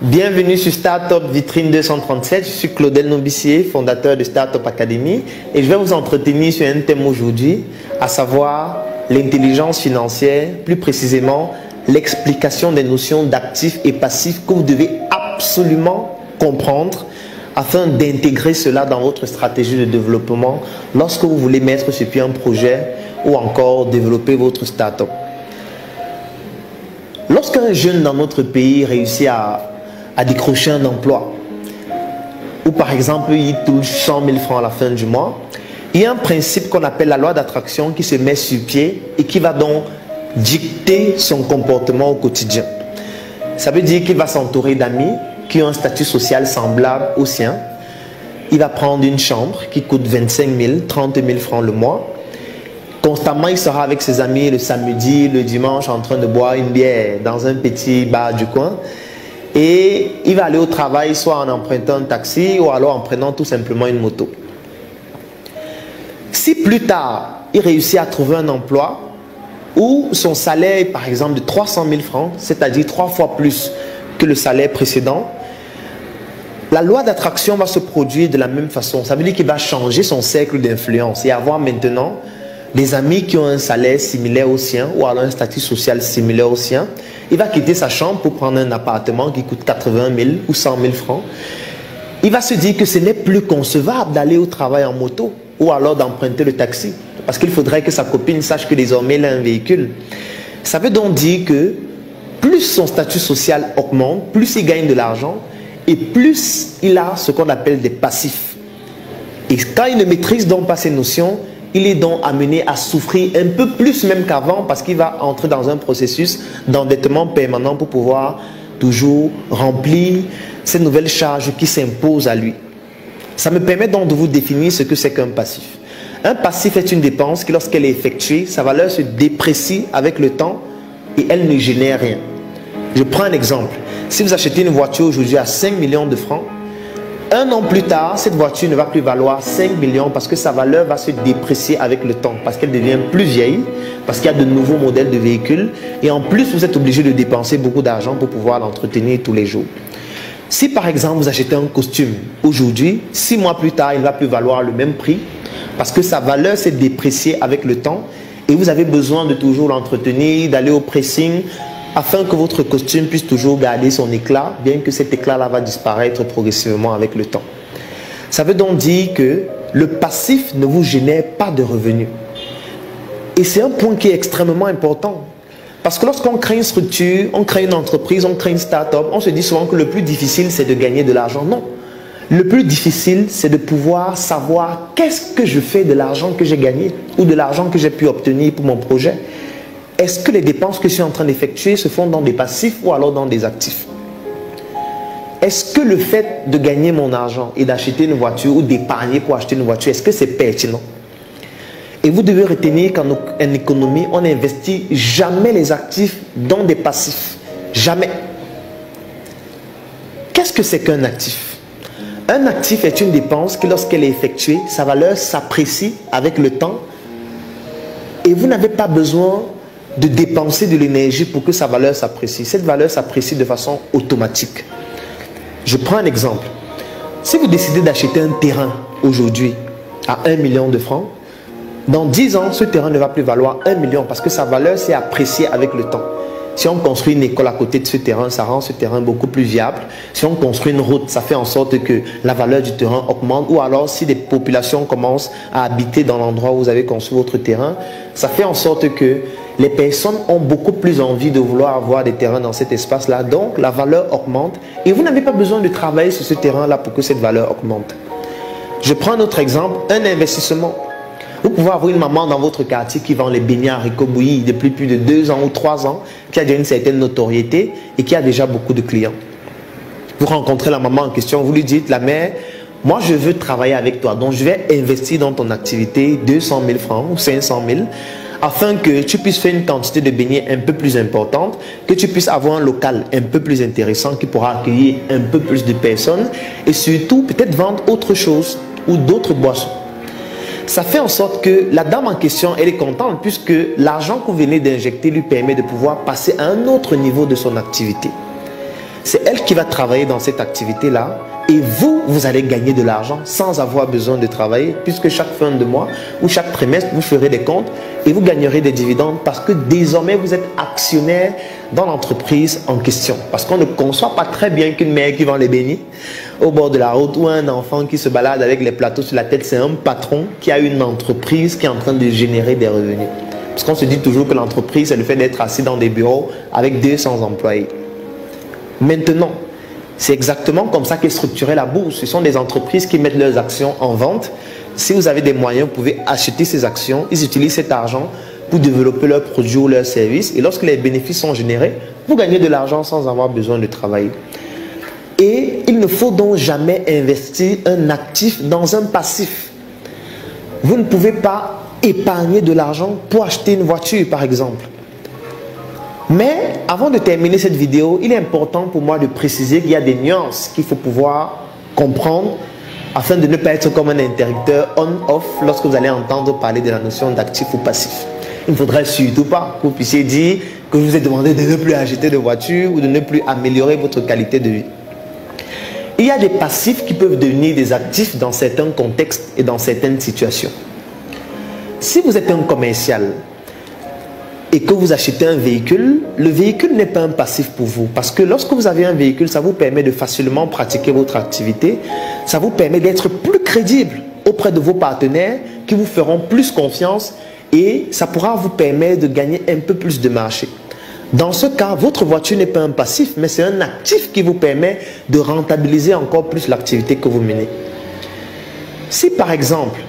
Bienvenue sur Startup Vitrine 237. Je suis Claudel Nobissier, fondateur de Startup Academy, et je vais vous entretenir sur un thème aujourd'hui, à savoir l'intelligence financière, plus précisément l'explication des notions d'actifs et passifs que vous devez absolument comprendre afin d'intégrer cela dans votre stratégie de développement lorsque vous voulez mettre sur pied un projet ou encore développer votre startup. Lorsqu'un jeune dans notre pays réussit à décrocher un emploi, ou par exemple il touche 100 000 francs à la fin du mois, il y a un principe qu'on appelle la loi d'attraction qui se met sur pied et qui va donc dicter son comportement au quotidien. Ça veut dire qu'il va s'entourer d'amis qui ont un statut social semblable au sien. Il va prendre une chambre qui coûte 25 000, 30 000 francs le mois. Constamment, il sera avec ses amis le samedi, le dimanche en train de boire une bière dans un petit bar du coin. Et il va aller au travail soit en empruntant un taxi ou alors en prenant tout simplement une moto. Si plus tard, il réussit à trouver un emploi où son salaire est par exemple de 300 000 francs, c'est-à-dire 3 fois plus que le salaire précédent, la loi d'attraction va se produire de la même façon. Ça veut dire qu'il va changer son cercle d'influence et avoir maintenant des amis qui ont un salaire similaire au sien ou alors un statut social similaire au sien. Il va quitter sa chambre pour prendre un appartement qui coûte 80 000 ou 100 000 francs. Il va se dire que ce n'est plus concevable d'aller au travail en moto ou alors d'emprunter le taxi parce qu'il faudrait que sa copine sache que désormais il a un véhicule. Ça veut donc dire que plus son statut social augmente, plus il gagne de l'argent et plus il a ce qu'on appelle des passifs. Et quand il ne maîtrise donc pas ces notions, il est donc amené à souffrir un peu plus même qu'avant parce qu'il va entrer dans un processus d'endettement permanent pour pouvoir toujours remplir ces nouvelles charges qui s'imposent à lui. Ça me permet donc de vous définir ce que c'est qu'un passif. Un passif est une dépense qui, lorsqu'elle est effectuée, sa valeur se déprécie avec le temps et elle ne génère rien. Je prends un exemple. Si vous achetez une voiture aujourd'hui à 5 millions de francs, un an plus tard, cette voiture ne va plus valoir 5 millions parce que sa valeur va se déprécier avec le temps, parce qu'elle devient plus vieille, parce qu'il y a de nouveaux modèles de véhicules et en plus vous êtes obligé de dépenser beaucoup d'argent pour pouvoir l'entretenir tous les jours. Si par exemple vous achetez un costume aujourd'hui, 6 mois plus tard, il ne va plus valoir le même prix parce que sa valeur s'est dépréciée avec le temps et vous avez besoin de toujours l'entretenir, d'aller au pressing afin que votre costume puisse toujours garder son éclat, bien que cet éclat-là va disparaître progressivement avec le temps. Ça veut donc dire que le passif ne vous génère pas de revenus. Et c'est un point qui est extrêmement important. Parce que lorsqu'on crée une structure, on crée une entreprise, on crée une start-up, on se dit souvent que le plus difficile, c'est de gagner de l'argent. Non. Le plus difficile, c'est de pouvoir savoir qu'est-ce que je fais de l'argent que j'ai gagné ou de l'argent que j'ai pu obtenir pour mon projet. Est-ce que les dépenses que je suis en train d'effectuer se font dans des passifs ou alors dans des actifs? Est-ce que le fait de gagner mon argent et d'acheter une voiture ou d'épargner pour acheter une voiture, est-ce que c'est pertinent? Et vous devez retenir qu'en économie, on n'investit jamais les actifs dans des passifs. Jamais. Qu'est-ce que c'est qu'un actif? Un actif est une dépense qui, lorsqu'elle est effectuée, sa valeur s'apprécie avec le temps et vous n'avez pas besoin de dépenser de l'énergie pour que sa valeur s'apprécie. Cette valeur s'apprécie de façon automatique. Je prends un exemple. Si vous décidez d'acheter un terrain aujourd'hui à 1 million de francs, dans 10 ans, ce terrain ne va plus valoir 1 million parce que sa valeur s'est appréciée avec le temps. Si on construit une école à côté de ce terrain, ça rend ce terrain beaucoup plus viable. Si on construit une route, ça fait en sorte que la valeur du terrain augmente. Ou alors, si des populations commencent à habiter dans l'endroit où vous avez construit votre terrain, ça fait en sorte que les personnes ont beaucoup plus envie de vouloir avoir des terrains dans cet espace-là. Donc, la valeur augmente et vous n'avez pas besoin de travailler sur ce terrain-là pour que cette valeur augmente. Je prends un autre exemple, un investissement. Vous pouvez avoir une maman dans votre quartier qui vend les beignets haricots bouillis depuis plus de 2 ans ou 3 ans, qui a déjà une certaine notoriété et qui a déjà beaucoup de clients. Vous rencontrez la maman en question, vous lui dites, la mère, moi je veux travailler avec toi, donc je vais investir dans ton activité 200 000 francs ou 500 000 afin que tu puisses faire une quantité de beignets un peu plus importante, que tu puisses avoir un local un peu plus intéressant qui pourra accueillir un peu plus de personnes et surtout peut-être vendre autre chose ou d'autres boissons. Ça fait en sorte que la dame en question, elle est contente puisque l'argent que vous venez d'injecter lui permet de pouvoir passer à un autre niveau de son activité. c'est elle qui va travailler dans cette activité-là et vous, vous allez gagner de l'argent sans avoir besoin de travailler puisque chaque fin de mois ou chaque trimestre, vous ferez des comptes et vous gagnerez des dividendes parce que désormais, vous êtes actionnaire dans l'entreprise en question. Parce qu'on ne conçoit pas très bien qu'une mère qui vend les beignets au bord de la route ou un enfant qui se balade avec les plateaux sur la tête, c'est un patron qui a une entreprise qui est en train de générer des revenus. Parce qu'on se dit toujours que l'entreprise, c'est le fait d'être assis dans des bureaux avec 200 employés. Maintenant, c'est exactement comme ça qu'est structurée la bourse. Ce sont des entreprises qui mettent leurs actions en vente. Si vous avez des moyens, vous pouvez acheter ces actions. Ils utilisent cet argent pour développer leurs produits ou leurs services. Et lorsque les bénéfices sont générés, vous gagnez de l'argent sans avoir besoin de travailler. Et il ne faut donc jamais investir un actif dans un passif. Vous ne pouvez pas épargner de l'argent pour acheter une voiture, par exemple. Mais avant de terminer cette vidéo, il est important pour moi de préciser qu'il y a des nuances qu'il faut pouvoir comprendre afin de ne pas être comme un interrupteur on-off lorsque vous allez entendre parler de la notion d'actif ou passif. Il ne faudrait surtout pas que vous puissiez dire que je vous ai demandé de ne plus acheter de voiture ou de ne plus améliorer votre qualité de vie. Il y a des passifs qui peuvent devenir des actifs dans certains contextes et dans certaines situations. Si vous êtes un commercial et que vous achetez un véhicule, le véhicule n'est pas un passif pour vous. Parce que lorsque vous avez un véhicule, ça vous permet de facilement pratiquer votre activité. Ça vous permet d'être plus crédible auprès de vos partenaires qui vous feront plus confiance et ça pourra vous permettre de gagner un peu plus de marché. Dans ce cas, votre voiture n'est pas un passif, mais c'est un actif qui vous permet de rentabiliser encore plus l'activité que vous menez. Si par exemple,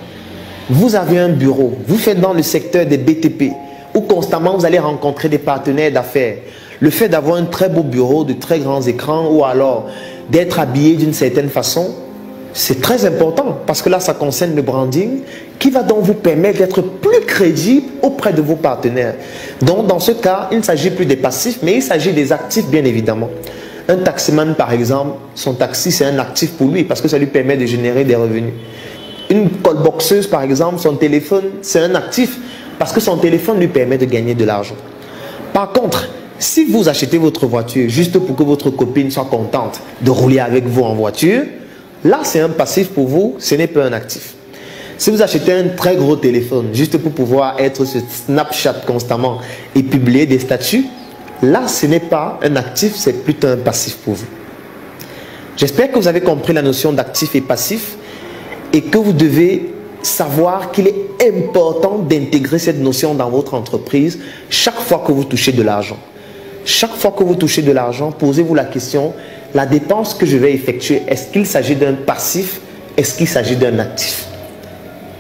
vous avez un bureau, vous faites dans le secteur des BTP, où constamment vous allez rencontrer des partenaires d'affaires. Le fait d'avoir un très beau bureau, de très grands écrans ou alors d'être habillé d'une certaine façon, c'est très important parce que là, ça concerne le branding qui va donc vous permettre d'être plus crédible auprès de vos partenaires. Donc, dans ce cas, il ne s'agit plus des passifs, mais il s'agit des actifs, bien évidemment. Un taximan, par exemple, son taxi, c'est un actif pour lui parce que ça lui permet de générer des revenus. Une callboxeuse, par exemple, son téléphone, c'est un actif parce que son téléphone lui permet de gagner de l'argent. Par contre, si vous achetez votre voiture juste pour que votre copine soit contente de rouler avec vous en voiture, là c'est un passif pour vous, ce n'est pas un actif. Si vous achetez un très gros téléphone juste pour pouvoir être sur Snapchat constamment et publier des statuts, là ce n'est pas un actif, c'est plutôt un passif pour vous. J'espère que vous avez compris la notion d'actif et passif et que vous devez savoir qu'il est important d'intégrer cette notion dans votre entreprise chaque fois que vous touchez de l'argent. Chaque fois que vous touchez de l'argent, posez-vous la question, la dépense que je vais effectuer, est-ce qu'il s'agit d'un passif? Est-ce qu'il s'agit d'un actif?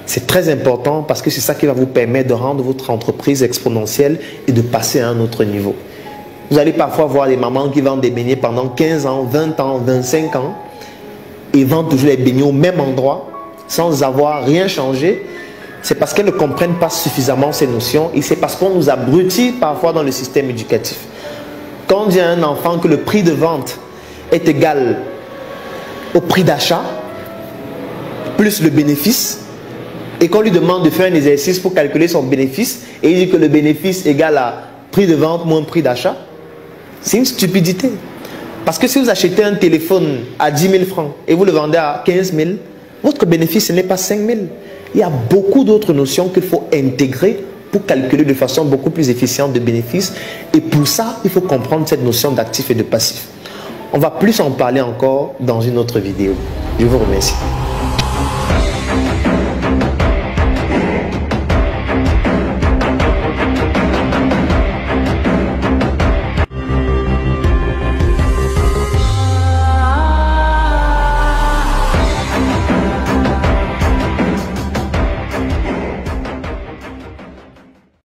C'est très important parce que c'est ça qui va vous permettre de rendre votre entreprise exponentielle et de passer à un autre niveau. Vous allez parfois voir des mamans qui vendent des beignets pendant 15 ans, 20 ans, 25 ans et vendent toujours les beignets au même endroit sans avoir rien changé. C'est parce qu'elles ne comprennent pas suffisamment ces notions et c'est parce qu'on nous abrutit parfois dans le système éducatif. Quand on dit à un enfant que le prix de vente est égal au prix d'achat plus le bénéfice et qu'on lui demande de faire un exercice pour calculer son bénéfice et il dit que le bénéfice est égal à prix de vente moins prix d'achat, c'est une stupidité. Parce que si vous achetez un téléphone à 10 000 francs et vous le vendez à 15 000, votre bénéfice n'est pas 5 000. Il y a beaucoup d'autres notions qu'il faut intégrer pour calculer de façon beaucoup plus efficiente de bénéfices. Et pour ça, il faut comprendre cette notion d'actif et de passif. On va plus en parler encore dans une autre vidéo. Je vous remercie.